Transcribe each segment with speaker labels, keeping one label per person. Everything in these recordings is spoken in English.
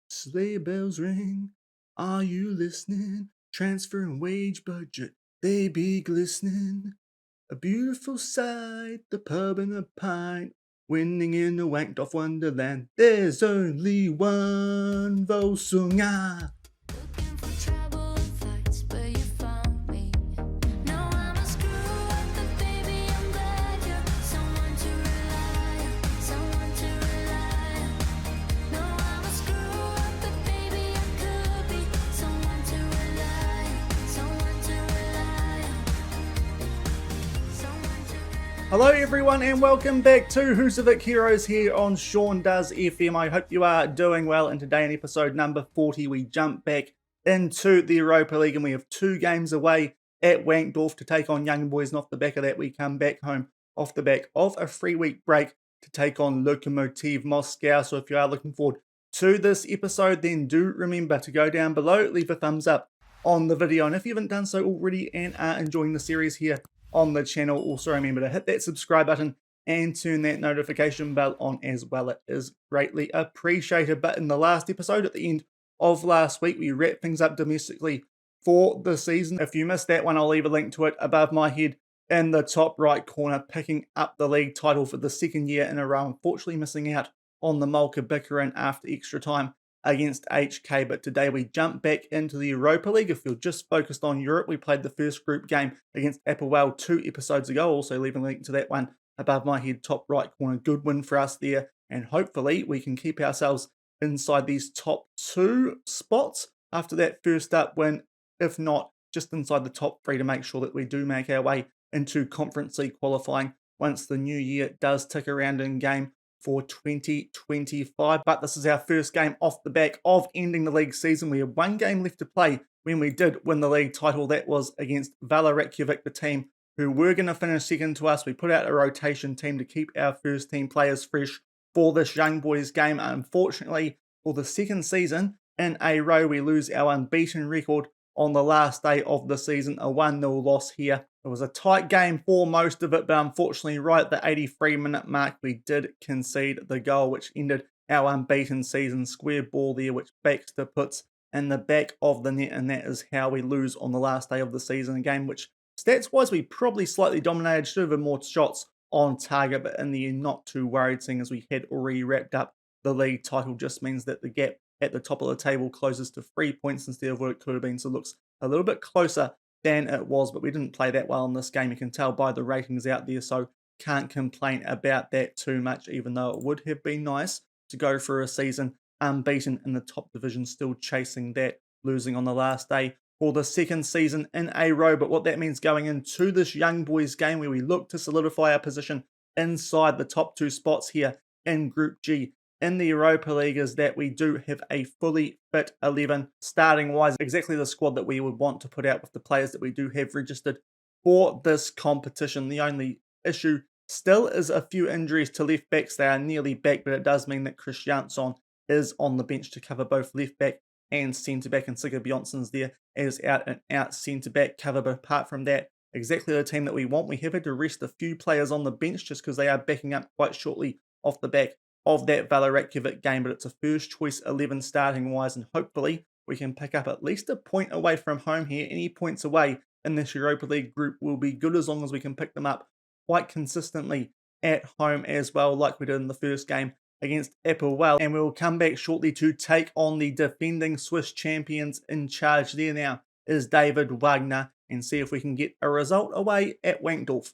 Speaker 1: Sleigh bells ring, are you listening? Transfer and wage budget, they be glistening. A beautiful sight, the pub and the pint, winning in the Wankdorf Wonderland. There's only one Völsungur.
Speaker 2: Looking for trouble and fights, but you found me. No, I'm a screw up, but baby, I'm glad you're someone to rely on, someone to rely on. No, I'm a screw up, but baby, I could be someone to rely on, someone to rely on, someone to rely on.
Speaker 1: Hello everyone and welcome back to Husavik Heroes here on Shaun Does FM. I hope you are doing well, and today in episode number 40 we jump back into the Europa League and we have 2 games away at Wankdorf to take on Young Boys, and off the back of that we come back home off the back of a 3-week break to take on Lokomotiv Moscow. So if you are looking forward to this episode, then do remember to go down below, leave a thumbs up on the video, and if you haven't done so already and are enjoying the series here on the channel, also remember to hit that subscribe button and turn that notification bell on as well. It is greatly appreciated. But in the last episode at the end of last week, we wrapped things up domestically for the season. If you missed that one, I'll leave a link to it above my head in the top right corner, picking up the league title for the second year in a row. Unfortunately missing out on the Malka bickering after extra time against HK, but today we jump back into the Europa League. If you're just focused on Europe, we played the first group game against Applewell 2 episodes ago. Also leaving a link to that one above my head, top right corner. Good win for us there, and hopefully we can keep ourselves inside these top 2 spots after that first up win, if not just inside the top 3, to make sure that we do make our way into Conference League qualifying once the new year does tick around in game for 2025. But this is our first game off the back of ending the league season. We have 1 game left to play when we did win the league title. That was against Vala Reykjavik, the team who were going to finish second to us. We put out a rotation team to keep our first team players fresh for this Young Boys game. Unfortunately, for the second season in a row, we lose our unbeaten record on the last day of the season, a 1-0 loss here. It was a tight game for most of it, but unfortunately right at the 83-minute mark, we did concede the goal, which ended our unbeaten season. Square ball there, which Baxter puts in the back of the net, and that is how we lose on the last day of the season. A game which, stats-wise, we probably slightly dominated, should have had more shots on target, but in the end, not too worried, seeing as we had already wrapped up the league title. Just means that the gap at the top of the table closes to 3 points instead of what it could have been, so it looks a little bit closer than it was, but we didn't play that well in this game. You can tell by the ratings out there, so can't complain about that too much, even though it would have been nice to go for a season unbeaten in the top division, still chasing that, losing on the last day for the second season in a row. But what that means going into this Young Boys game, where we look to solidify our position inside the top 2 spots here in Group G in the Europa League, is that we do have a fully fit 11 starting wise, exactly the squad that we would want to put out with the players that we do have registered for this competition. The only issue still is a few injuries to left backs. They are nearly back, but it does mean that Shaun is on the bench to cover both left back and centre back, and Sigurd Bjornsson's there as out and out centre back cover. But apart from that, exactly the team that we want. We have had to rest a few players on the bench just because they are backing up quite shortly off the back of that Vala Reykjavik game, but it's a first choice 11 starting wise, and hopefully we can pick up at least a point away from home here. Any points away in this Europa League group will be good, as long as we can pick them up quite consistently at home as well, like we did in the first game against Applewell. And we'll come back shortly to take on the defending Swiss champions. In charge there now is David Wagner, and see if we can get a result away at Wankdorf.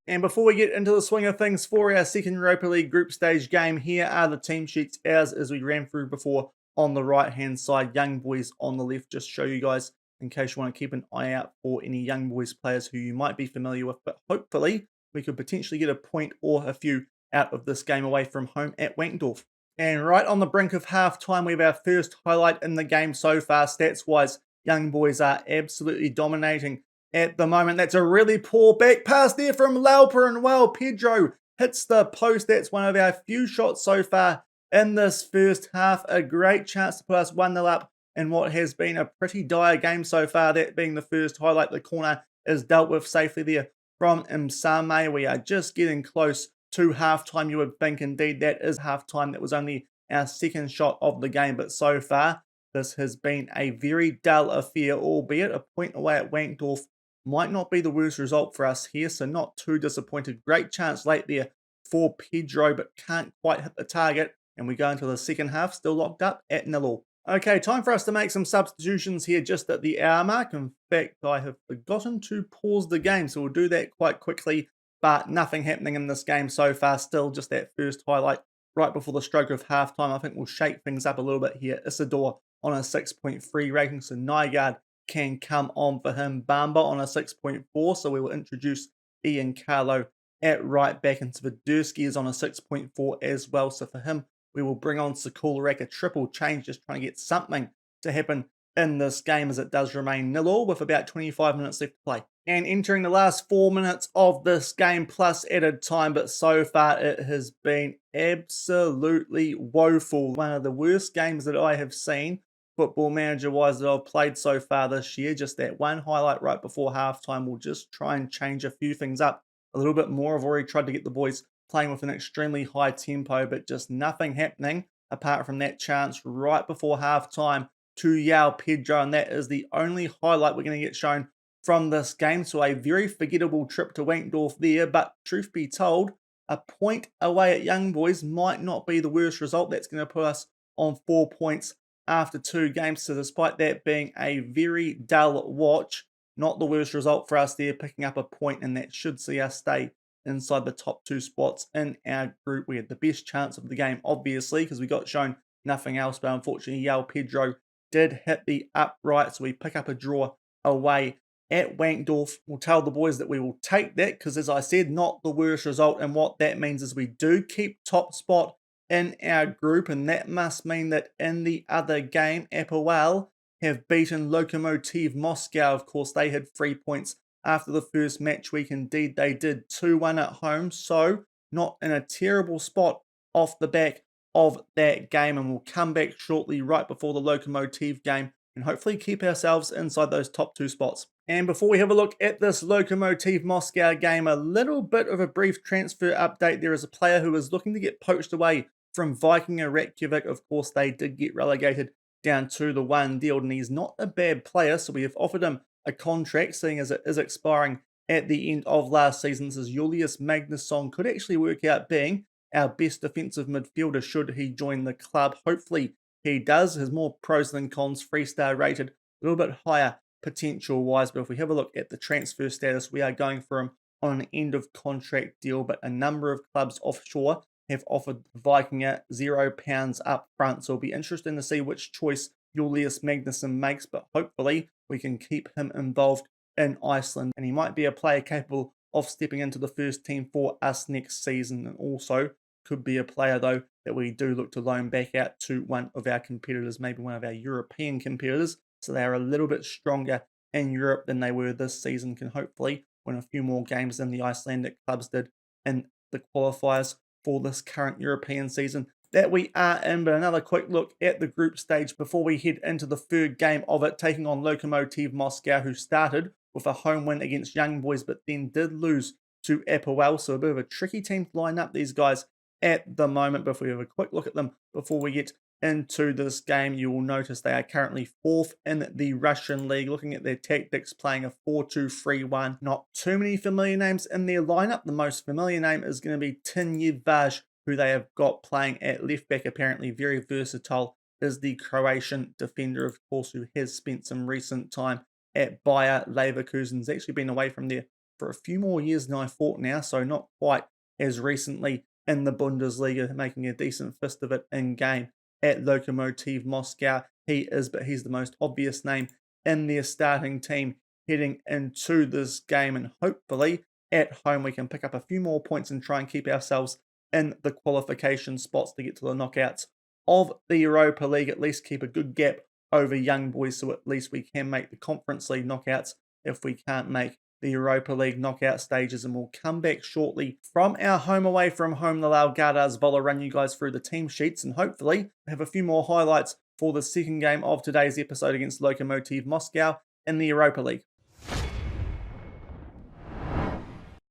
Speaker 1: And before we get into the swing of things for our second Europa League group stage game, here are the team sheets as we ran through before. On the right hand side, Young Boys on the left, just show you guys in case you want to keep an eye out for any Young Boys players who you might be familiar with, but hopefully we could potentially get a point or a few out of this game away from home at Wankdorf. And right on the brink of half time, we have our first highlight in the game so far. Stats wise, Young Boys are absolutely dominating at the moment. That's a really poor back pass there from Lauper, and well, Pedro hits the post. That's one of our few shots so far in this first half. A great chance to put us 1-0 up in what has been a pretty dire game so far, that being the first highlight. The corner is dealt with safely there from Msame. We are just getting close to halftime. You would think indeed that is halftime. That was only our second shot of the game, but so far this has been a very dull affair, albeit a point away at Wankdorf might not be the worst result for us here, so not too disappointed. Great chance late there for Pedro, but can't quite hit the target, and we go into the second half, still locked up at 0-0. Okay, time for us to make some substitutions here just at the hour mark. In fact, I have forgotten to pause the game, so we'll do that quite quickly, but nothing happening in this game so far. Still just that first highlight right before the stroke of halftime. I think we'll shake things up a little bit here. Isidore on a 6.3 rating, so Nygaard can come on for him. Bamba on a 6.4, so we will introduce Ian Carlo at right back, and Sviderski is on a 6.4 as well, so for him we will bring on Sekularek, a triple change, just trying to get something to happen in this game as it does remain 0-0 with about 25 minutes left to play. And entering the last 4 minutes of this game plus added time, but so far it has been absolutely woeful. One of the worst games that I have seen football manager wise that I've played so far this year. Just that one highlight right before halftime will just try and change a few things up a little bit more. I've already tried to get the boys playing with an extremely high tempo, but just nothing happening apart from that chance right before halftime to Yao Pedro, and that is the only highlight we're going to get shown from this game. So a very forgettable trip to Wankdorf there, but truth be told, a point away at Young Boys might not be the worst result. That's going to put us on 4 points after 2 games. So despite that being a very dull watch, not the worst result for us there, picking up a point, and that should see us stay inside the top 2 spots in our group. We had the best chance of the game, obviously, because we got shown nothing else, but unfortunately, Yao Pedro did hit the upright, so we pick up a draw away at Wankdorf. We'll tell the boys that we will take that, because as I said, not the worst result, and what that means is we do keep top spot in our group, and that must mean that in the other game, Apoel have beaten Lokomotiv Moscow. Of course, they had 3 points after the first match week. Indeed, they did 2-1 at home, so not in a terrible spot off the back of that game, and we'll come back shortly right before the Lokomotiv game and hopefully keep ourselves inside those top 2 spots. And before we have a look at this Lokomotiv Moscow game, a little bit of a brief transfer update. There is a player who is looking to get poached away from Vikingur Reykjavik. Of course, they did get relegated down to the 1 deal, and he's not a bad player, so we have offered him a contract, seeing as it is expiring at the end of last season. This is Julius Magnusson, could actually work out being our best defensive midfielder should he join the club. Hopefully he does. Has more pros than cons, 3-star rated, a little bit higher potential-wise, but if we have a look at the transfer status, we are going for him on an end-of-contract deal, but a number of clubs offshore have offered Vikingur £0 up front, so it'll be interesting to see which choice Julius Magnusson makes, but hopefully we can keep him involved in Iceland, and he might be a player capable of stepping into the first team for us next season, and also could be a player, though, that we do look to loan back out to one of our competitors, maybe one of our European competitors, so they are a little bit stronger in Europe than they were this season, can hopefully win a few more games than the Icelandic clubs did in the qualifiers for this current European season that we are in. But another quick look at the group stage before we head into the third game of it, taking on Lokomotiv Moscow, who started with a home win against Young Boys, but then did lose to Apoel, so a bit of a tricky team to line up these guys at the moment. But if we have a quick look at them before we get into this game, you will notice they are currently 4th in the Russian league. Looking at their tactics, playing a 4-2-3-1. Not too many familiar names in their lineup. The most familiar name is going to be Tinjevaj, who they have got playing at left back. Apparently very versatile is the Croatian defender, of course, who has spent some recent time at Bayer Leverkusen. He's actually been away from there for a few more years than I thought now, so not quite as recently in the Bundesliga, making a decent fist of it in game at Lokomotiv Moscow. He's the most obvious name in their starting team heading into this game, and hopefully at home we can pick up a few more points and try and keep ourselves in the qualification spots to get to the knockouts of the Europa League. At least keep a good gap over Young Boys, so at least we can make the Conference League knockouts if we can't make the Europa League knockout stages. And we'll come back shortly from our home away from home, the Laugardars Vola, run you guys through the team sheets and hopefully have a few more highlights for the second game of today's episode against Lokomotiv Moscow in the Europa League.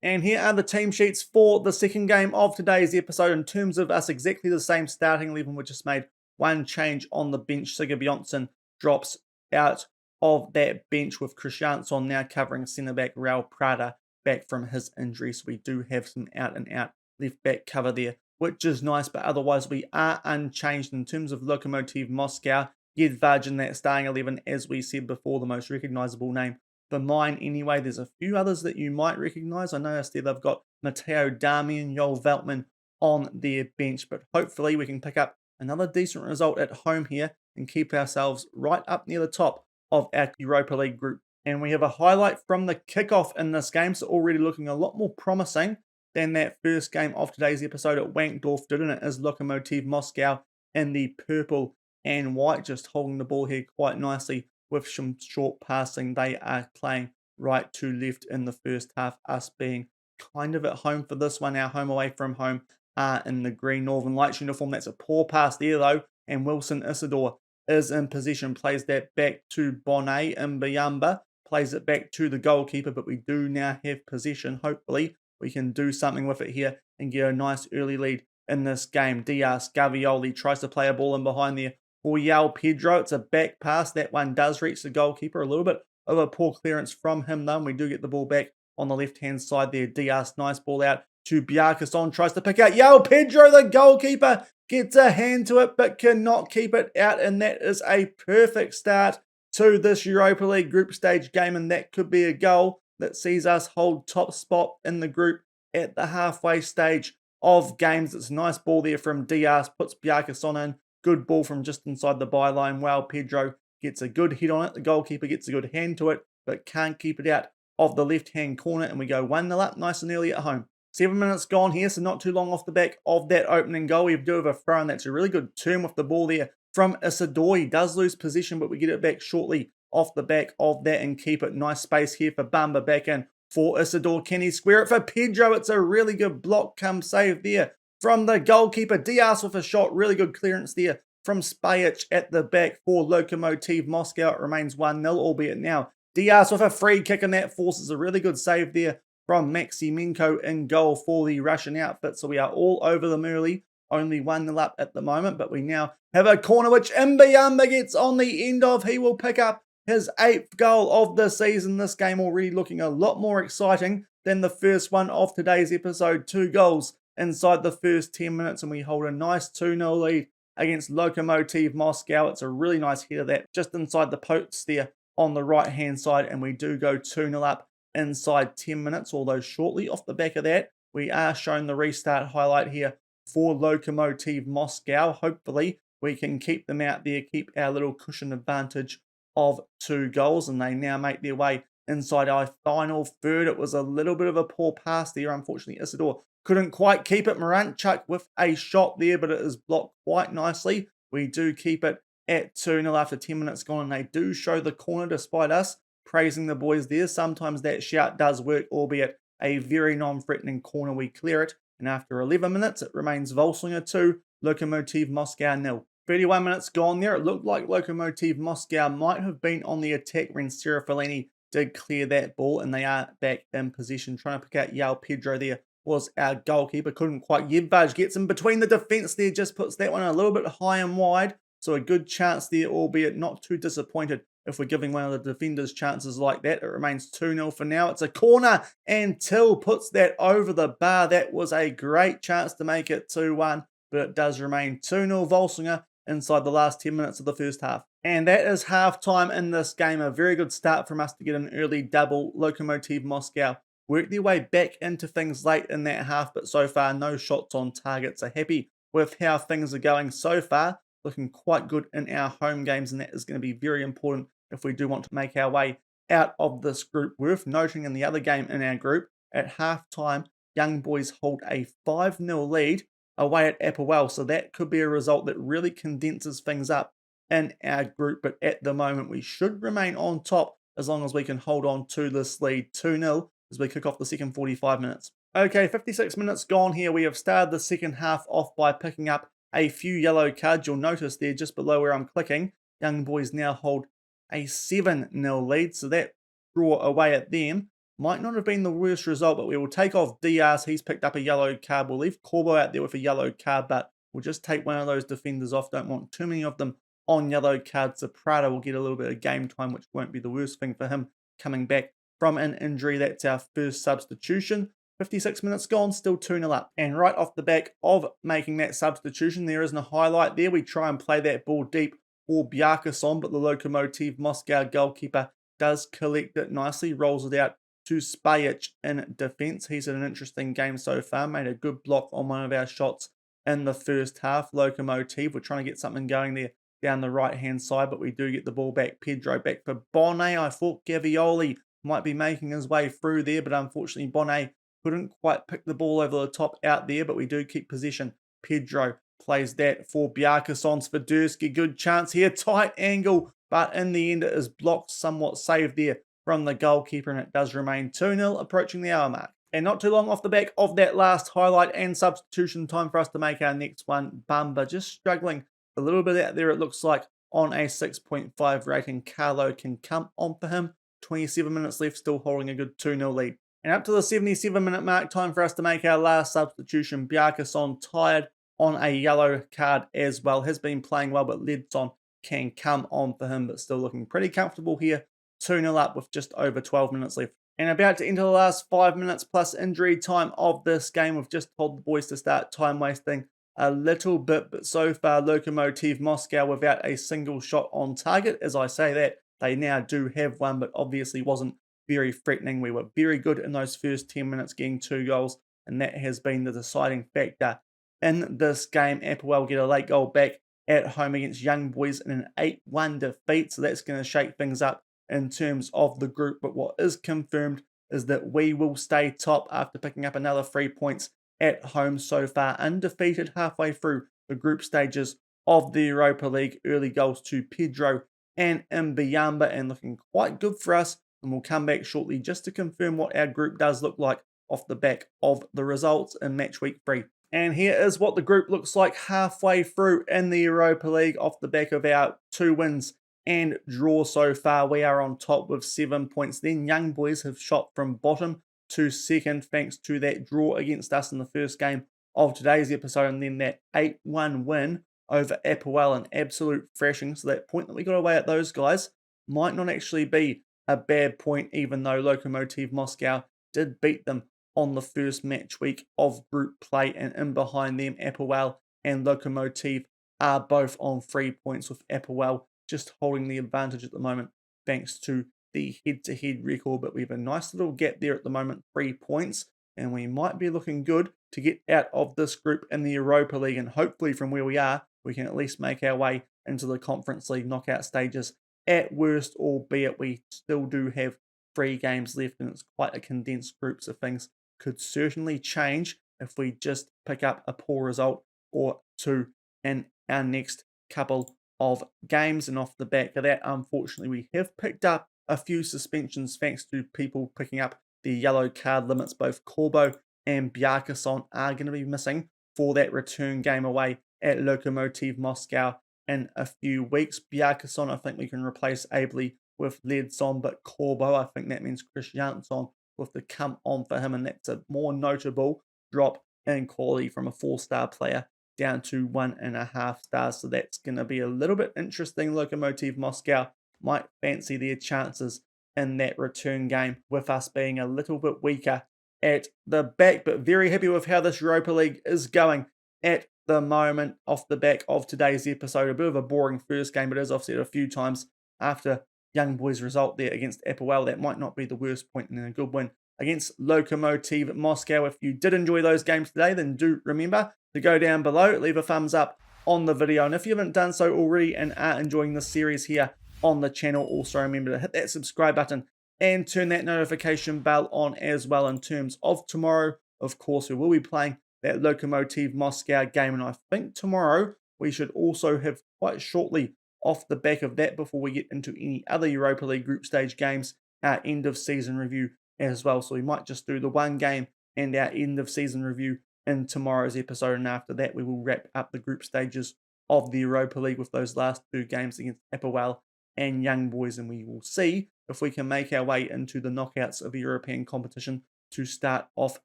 Speaker 1: And here are the team sheets for the second game of today's episode. In terms of us, exactly the same starting 11. We just made one change on the bench. Sigurd Bjornsson drops out of that bench with Krishansson now covering centre-back. Raul Prada back from his injury. So we do have some out-and-out left-back cover there, which is nice. But otherwise, we are unchanged in terms of Lokomotiv Moscow. Jedvaj in that starting 11, as we said before, the most recognisable name for mine anyway. There's a few others that you might recognise. I noticed there they've got Matteo Darmian, Joel Veltman on their bench, but hopefully we can pick up another decent result at home here and keep ourselves right up near the top of our Europa League group. And we have a highlight from the kickoff in this game, so already looking a lot more promising than that first game of today's episode at Wankdorf did, and it is Lokomotiv Moscow in the purple and white, just holding the ball here quite nicely with some short passing. They are playing right to left in the first half, us being kind of at home for this one. Our home away from home are in the green Northern Lights uniform. That's a poor pass there though, and Wilson Isidore is in position, plays that back to Bonnet and Bayamba, plays it back to the goalkeeper, but we do now have possession. Hopefully we can do something with it here and get a nice early lead in this game. Diaz Gavioli tries to play a ball in behind there for João Pedro. It's a back pass. That one does reach the goalkeeper. A little bit of a poor clearance from him though. We do get the ball back on the left-hand side there. Diaz, nice ball out to Bjarkason. Tries to pick out João Pedro. The goalkeeper gets a hand to it but cannot keep it out. And that is a perfect start to this Europa League group stage game. And that could be a goal that sees us hold top spot in the group at the halfway stage of games. It's a nice ball there from Diaz. Puts Bjarkason in. Good ball from just inside the byline. João Pedro gets a good hit on it. The goalkeeper gets a good hand to it, but can't keep it out of the left-hand corner. And we go 1-0 up nice and early at home. 7 minutes gone here, so not too long off the back of that opening goal. We do have a throw, and that's a really good turn with the ball there from Isidore. He does lose position, but we get it back shortly off the back of that and keep it. Nice space here for Bamba back in for Isidore. Can he square it for Pedro? It's a really good block come save there from the goalkeeper. Diaz with a shot. Really good clearance there from Spajic at the back for Lokomotiv Moscow. It remains 1-0, albeit now Diaz with a free kick, and that forces a really good save there from Maximenko in goal for the Russian outfit. So we are all over them early. Only 1-0 up at the moment, but we now have a corner which Mbayamba gets on the end of. He will pick up his 8th goal of the season. This game already looking a lot more exciting than the first one of today's episode. 2 goals inside the first 10 minutes, and we hold a nice 2-0 lead against Lokomotiv Moscow. It's a really nice header that just inside the posts there on the right hand side, and we do go 2-0 up inside 10 minutes, although shortly off the back of that we are shown the restart highlight here for Lokomotiv Moscow. Hopefully we can keep them out there, keep our little cushion advantage of 2 goals, and they now make their way inside our final third. It was a little bit of a poor pass there. Unfortunately, Isidore couldn't quite keep it. Moranchuk with a shot there, but it is blocked quite nicely. We do keep it at 2-0 after 10 minutes gone, and they do show the corner despite us praising the boys there. Sometimes that shout does work, albeit a very non-threatening corner. We clear it, and after 11 minutes, it remains Völsungur 2, Lokomotiv Moscow 0. 31 minutes gone there. It looked like Lokomotiv Moscow might have been on the attack when Serafalini did clear that ball, and they are back in position. Trying to pick out João Pedro there was our goalkeeper. Couldn't quite. Jedvaj gets in between the defence there, just puts that one a little bit high and wide. So a good chance there, albeit not too disappointed if we're giving one of the defenders chances like that. It remains 2-0 for now. It's a corner, and Till puts that over the bar. That was a great chance to make it 2-1, but it does remain 2-0 Völsungur inside the last 10 minutes of the first half. And that is half-time in this game. A very good start from us to get an early double. Lokomotiv Moscow worked their way back into things late in that half, but so far no shots on target. So happy with how things are going so far. Looking quite good in our home games, and that is going to be very important if we do want to make our way out of this group. Worth noting in the other game in our group, at half-time, Young Boys hold a 5-0 lead away at Applewell, so that could be a result that really condenses things up in our group. But at the moment, we should remain on top as long as we can hold on to this lead 2-0 as we kick off the second 45 minutes. Okay, 56 minutes gone here. We have started the second half off by picking up a few yellow cards. You'll notice there just below where I'm clicking, Young Boys now hold a 7-0 lead, so that draw away at them Might not have been the worst result, but we will take off Diaz. He's picked up a yellow card. We'll leave Corbo out there with a yellow card, but we'll just take one of those defenders off. Don't want too many of them on yellow cards. So Prada will get a little bit of game time, which won't be the worst thing for him coming back from an injury. That's our first substitution. 56 minutes gone, still 2-0 up. And right off the back of making that substitution, there isn't a highlight there. We try and play that ball deep for Bjarkason, but the Lokomotiv Moscow goalkeeper does collect it nicely, rolls it out to Spajic in defence. He's had an interesting game so far, made a good block on one of our shots in the first half. Lokomotiv, we're trying to get something going there down the right-hand side, but we do get the ball back. Pedro back for Bonnet. I thought Gavioli might be making his way through there, but unfortunately Bonnet couldn't quite pick the ball over the top out there, but we do keep possession. Pedro plays that for Bjarkason. Sviderski, good chance here, tight angle, but in the end it is blocked, somewhat saved there from the goalkeeper, and it does remain 2-0 approaching the hour mark. And not too long off the back of that last highlight and substitution, time for us to make our next one. Bamba just struggling a little bit out there, it looks like, on a 6.5 rating. Carlo can come on for him. 27 minutes left, still holding a good 2-0 lead. And up to the 77-minute mark, time for us to make our last substitution. Bjarkason tired on a yellow card as well. Has been playing well, but Ledson can come on for him, but still looking pretty comfortable here. 2-0 up with just over 12 minutes left. And about to enter the last 5 minutes plus injury time of this game. We've just told the boys to start time wasting a little bit, but so far Lokomotiv Moscow without a single shot on target. As I say that, they now do have one, but obviously wasn't very threatening. We were very good in those first 10 minutes, getting 2 goals, and that has been the deciding factor in this game. Applewell get a late goal back at home against Young Boys in an 8-1 defeat, so that's going to shake things up in terms of the group. But what is confirmed is that we will stay top after picking up another 3 points at home so far, undefeated halfway through the group stages of the Europa League. Early goals to Pedro and Mbiyamba, and looking quite good for us. And we'll come back shortly just to confirm what our group does look like off the back of the results in match week 3. And here is what the group looks like halfway through in the Europa League off the back of our 2 wins and draw so far. We are on top with 7 points. Then Young Boys have shot from bottom to second thanks to that draw against us in the first game of today's episode, and then that 8-1 win over Applewell, an absolute thrashing. So that point that we got away at those guys might not actually be a bad point, even though Lokomotiv Moscow did beat them on the first match week of group play, and in behind them Applewell and Lokomotiv are both on 3 points, with Applewell just holding the advantage at the moment thanks to the head-to-head record. But we have a nice little gap there at the moment, 3 points, and we might be looking good to get out of this group in the Europa League, and hopefully from where we are we can at least make our way into the Conference League knockout stages at worst, albeit we still do have 3 games left and it's quite a condensed group, so things could certainly change if we just pick up a poor result or 2 in our next couple of games. And off the back of that, unfortunately, we have picked up a few suspensions thanks to people picking up the yellow card limits. Both Corbo and Bjarkason are going to be missing for that return game away at Lokomotiv Moscow in a few weeks. Bjarkason, I think we can replace ably with Ledson, but Corbo, I think that means Chris Jansson with the come on for him, and that's a more notable drop in quality from a 4-star player down to 1.5 stars. So that's going to be a little bit interesting. Lokomotiv Moscow might fancy their chances in that return game with us being a little bit weaker at the back, but very happy with how this Europa League is going at the moment off the back of today's episode. A bit of a boring first game, but as I've said a few times, after Young Boys' result there against Applewell, that might not be the worst point, and a good win against Lokomotiv Moscow. If you did enjoy those games today, then do remember to go down below, leave a thumbs up on the video, and if you haven't done so already and are enjoying this series here on the channel, also remember to hit that subscribe button and turn that notification bell on as well. In terms of tomorrow, of course, we will be playing that Lokomotiv Moscow game, and I think tomorrow we should also have quite shortly off the back of that, before we get into any other Europa League group stage games, our end of season review as well. So we might just do the one game and our end of season review in tomorrow's episode, and after that we will wrap up the group stages of the Europa League with those last 2 games against Applewell and Young Boys, and we will see if we can make our way into the knockouts of European competition to start off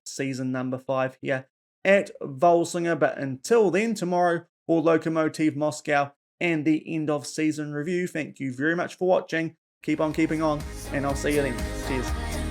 Speaker 1: season number 5 here at Völsungur. But until then, tomorrow for Lokomotiv Moscow and the end of season review. Thank you very much for watching. Keep on keeping on, and I'll see you then. Cheers.